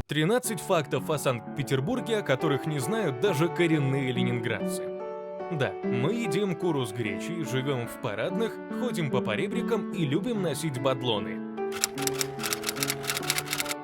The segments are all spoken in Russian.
13 фактов о Санкт-Петербурге, о которых не знают даже коренные ленинградцы. Да, мы едим куру с гречей, живем в парадных, ходим по поребрикам и любим носить бадлоны.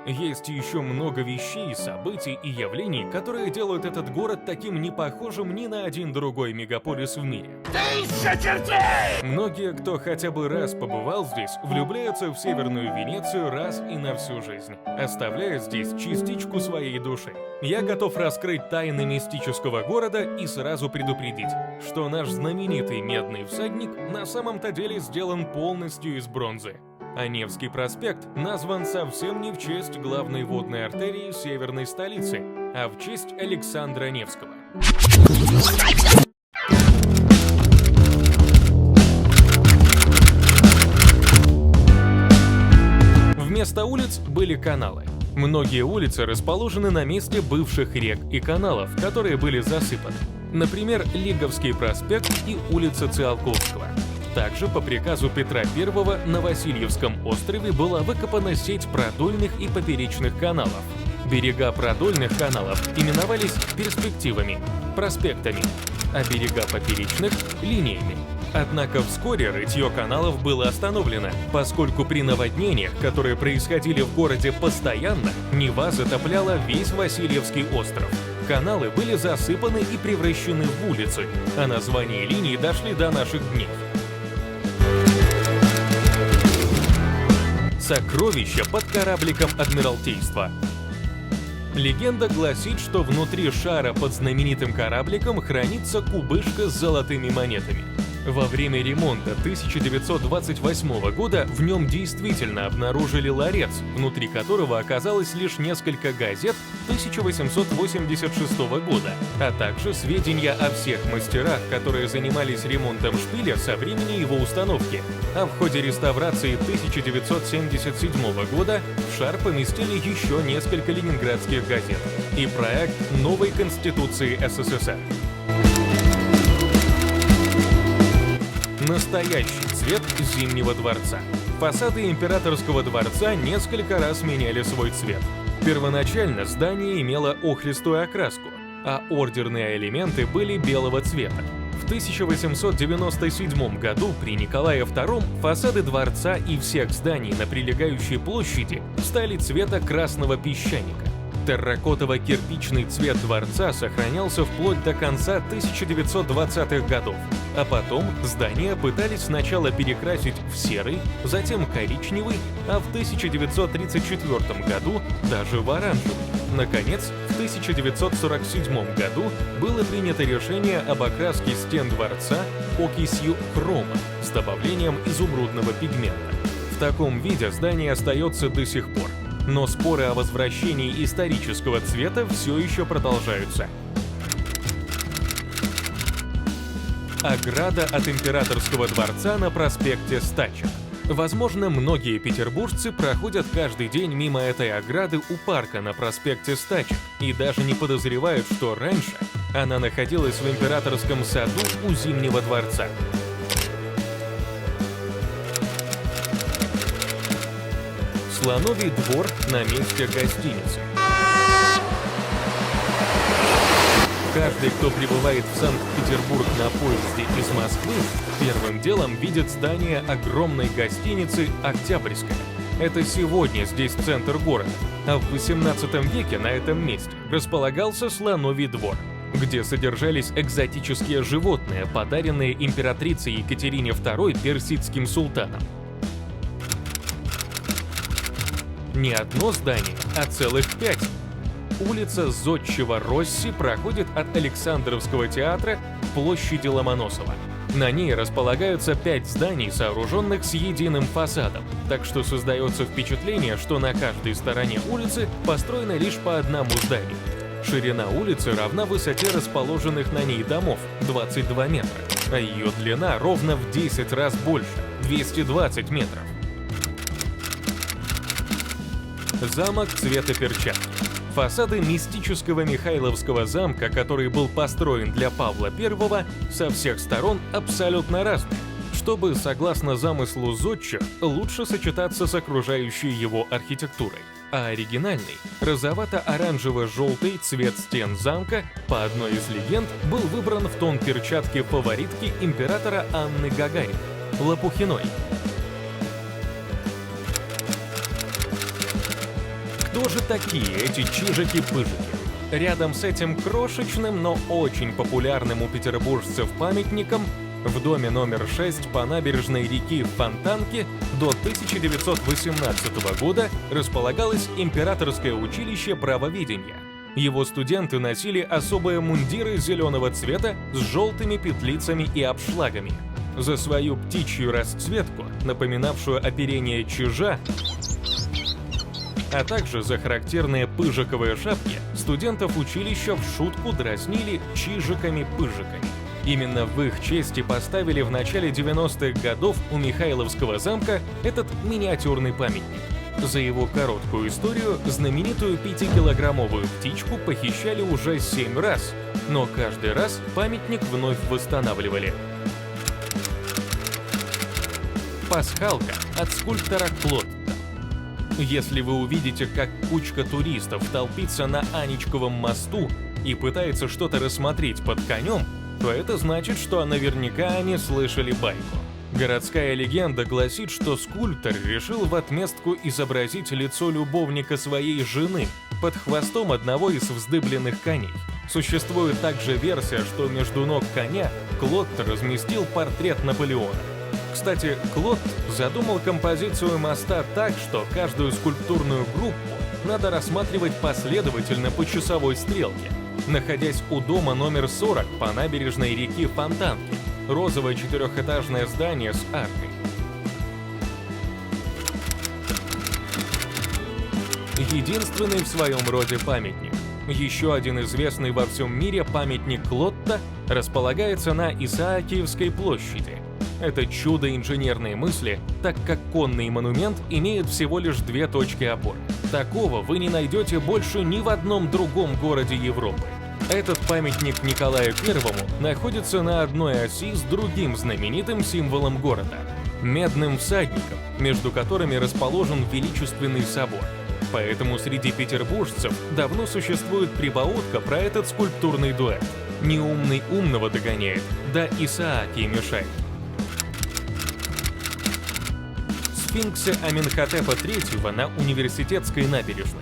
Есть еще много вещей, событий и явлений, которые делают этот город таким не похожим ни на один другой мегаполис в мире. Тысяча чертей! Многие, кто хотя бы раз побывал здесь, влюбляются в Северную Венецию раз и на всю жизнь, оставляя здесь частичку своей души. Я готов раскрыть тайны мистического города и сразу предупредить, что наш знаменитый медный всадник на самом-то деле сделан полностью из бронзы. А Невский проспект назван совсем не в честь главной водной артерии северной столицы, а в честь Александра Невского. Вместо улиц были каналы. Многие улицы расположены на месте бывших рек и каналов, которые были засыпаны. Например, Лиговский проспект и улица Циолковского. Также по приказу Петра I на Васильевском острове была выкопана сеть продольных и поперечных каналов. Берега продольных каналов именовались перспективами, проспектами, а берега поперечных – линиями. Однако вскоре рытье каналов было остановлено, поскольку при наводнениях, которые происходили в городе постоянно, Нева затопляла весь Васильевский остров. Каналы были засыпаны и превращены в улицы, а названия линий дошли до наших дней. Сокровища под корабликом Адмиралтейства. Легенда гласит, что внутри шара под знаменитым корабликом хранится кубышка с золотыми монетами. Во время ремонта 1928 года в нем действительно обнаружили ларец, внутри которого оказалось лишь несколько газет 1886 года, а также сведения о всех мастерах, которые занимались ремонтом шпиля со времени его установки. А в ходе реставрации 1977 года в шар поместили еще несколько ленинградских газет и проект новой Конституции СССР. Настоящий цвет Зимнего дворца. Фасады Императорского дворца несколько раз меняли свой цвет. Первоначально здание имело охристую окраску, а ордерные элементы были белого цвета. В 1897 году при Николае II фасады дворца и всех зданий на прилегающей площади стали цвета красного песчаника. Терракотово-кирпичный цвет дворца сохранялся вплоть до конца 1920-х годов, а потом здания пытались сначала перекрасить в серый, затем коричневый, а в 1934 году даже в оранжевый. Наконец, в 1947 году было принято решение об окраске стен дворца окисью хрома с добавлением изумрудного пигмента. В таком виде здание остается до сих пор. Но споры о возвращении исторического цвета все еще продолжаются. Ограда от Императорского дворца на проспекте Стачек. Возможно, многие петербуржцы проходят каждый день мимо этой ограды у парка на проспекте Стачек и даже не подозревают, что раньше она находилась в Императорском саду у Зимнего дворца. Слоновий двор на месте гостиницы. Каждый, кто прибывает в Санкт-Петербург на поезде из Москвы, первым делом видит здание огромной гостиницы «Октябрьская». Это сегодня здесь центр города, а в XVIII веке на этом месте располагался Слоновий двор, где содержались экзотические животные, подаренные императрицей Екатерине II персидским султаном. Не одно здание, а целых 5. Улица Зодчего Росси проходит от Александровского театра к площади Ломоносова. На ней располагаются 5 зданий, сооруженных с единым фасадом, так что создается впечатление, что на каждой стороне улицы построено лишь по одному зданию. Ширина улицы равна высоте расположенных на ней домов – 22 метра, а ее длина ровно в 10 раз больше – 220 метров. Замок цвета перчатки. Фасады мистического Михайловского замка, который был построен для Павла I, со всех сторон абсолютно разные, чтобы, согласно замыслу зодчих, лучше сочетаться с окружающей его архитектурой. а оригинальный, розовато-оранжево-желтый цвет стен замка, по одной из легенд, был выбран в тон перчатки фаворитки императора Анны Гагариной – Лопухиной. Кто же такие эти чижики-пыжики? Рядом с этим крошечным, но очень популярным у петербуржцев памятником в доме номер 6 по набережной реки Фонтанки до 1918 года располагалось Императорское училище правоведения. Его студенты носили особые мундиры зеленого цвета с желтыми петлицами и обшлагами. За свою птичью расцветку, напоминавшую оперение чижа, а также за характерные пыжиковые шапки, студентов училища в шутку дразнили чижиками-пыжиками. Именно в их честь и поставили в начале 90-х годов у Михайловского замка этот миниатюрный памятник. За его короткую историю знаменитую 5-килограммовую птичку похищали уже 7 раз, но каждый раз памятник вновь восстанавливали. Пасхалка от скульптора Клотта. Если вы увидите, как кучка туристов толпится на Анечковом мосту и пытается что-то рассмотреть под конем, то это значит, что наверняка они слышали байку. Городская легенда гласит, что скульптор решил в отместку изобразить лицо любовника своей жены под хвостом одного из вздыбленных коней. Существует также версия, что между ног коня Клотт разместил портрет Наполеона. Кстати, Клотт задумал композицию моста так, что каждую скульптурную группу надо рассматривать последовательно по часовой стрелке, находясь у дома номер 40 по набережной реки Фонтанки, розовое 4-этажное здание с аркой. Единственный в своем роде памятник. Еще один известный во всем мире памятник Клотта располагается на Исаакиевской площади. Это чудо инженерной мысли, так как конный монумент имеет всего лишь 2 точки опоры. Такого вы не найдете больше ни в одном другом городе Европы. Этот памятник Николаю I находится на одной оси с другим знаменитым символом города – медным всадником, между которыми расположен величественный собор. Поэтому среди петербуржцев давно существует прибаутка про этот скульптурный дуэт. Неумный умного догоняет, да Исааки мешает. Сфинксе Аменхотепа III на Университетской набережной.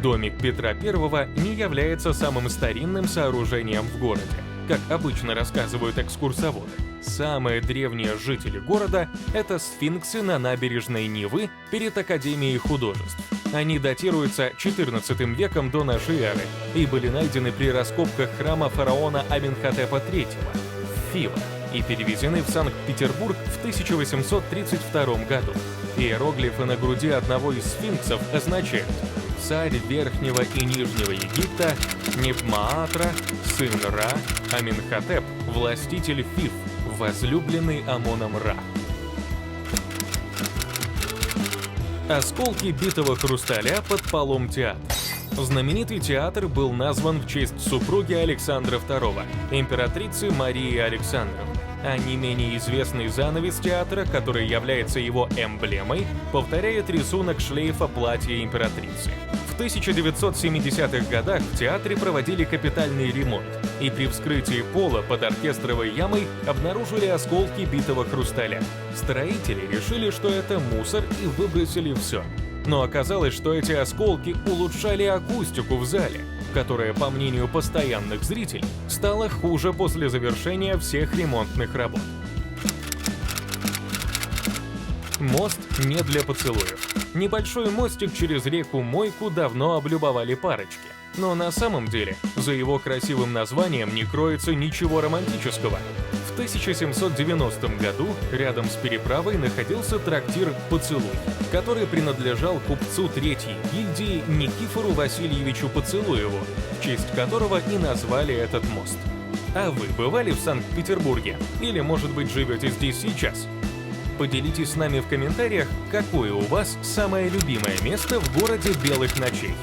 Домик Петра I не является самым старинным сооружением в городе, как обычно рассказывают экскурсоводы. Самые древние жители города — это сфинксы на набережной Невы перед Академией художеств. Они датируются XIV веком до нашей эры и были найдены при раскопках храма фараона Аменхотепа III в Фивах и перевезены в Санкт-Петербург в 1832 году. Иероглифы на груди одного из сфинксов означают «Царь Верхнего и Нижнего Египта, Небмаатра, сын Ра, Аменхотеп, властитель Фив, возлюбленный Амоном Ра». Осколки битого хрусталя под полом театра. Знаменитый театр был назван в честь супруги Александра II, императрицы Марии Александровны. А не менее известный занавес театра, который является его эмблемой, повторяет рисунок шлейфа платья императрицы. В 1970-х годах в театре проводили капитальный ремонт, и при вскрытии пола под оркестровой ямой обнаружили осколки битого хрусталя. Строители решили, что это мусор, и выбросили все. Но оказалось, что эти осколки улучшали акустику в зале, которая, по мнению постоянных зрителей, стала хуже после завершения всех ремонтных работ. Мост не для поцелуев. Небольшой мостик через реку Мойку давно облюбовали парочки. Но на самом деле, за его красивым названием не кроется ничего романтического. В 1790 году рядом с переправой находился трактир «Поцелуй», который принадлежал купцу Третьей гильдии Никифору Васильевичу Поцелуеву, в честь которого и назвали этот мост. А вы бывали в Санкт-Петербурге? Или, может быть, живете здесь сейчас? Поделитесь с нами в комментариях, какое у вас самое любимое место в городе белых ночей.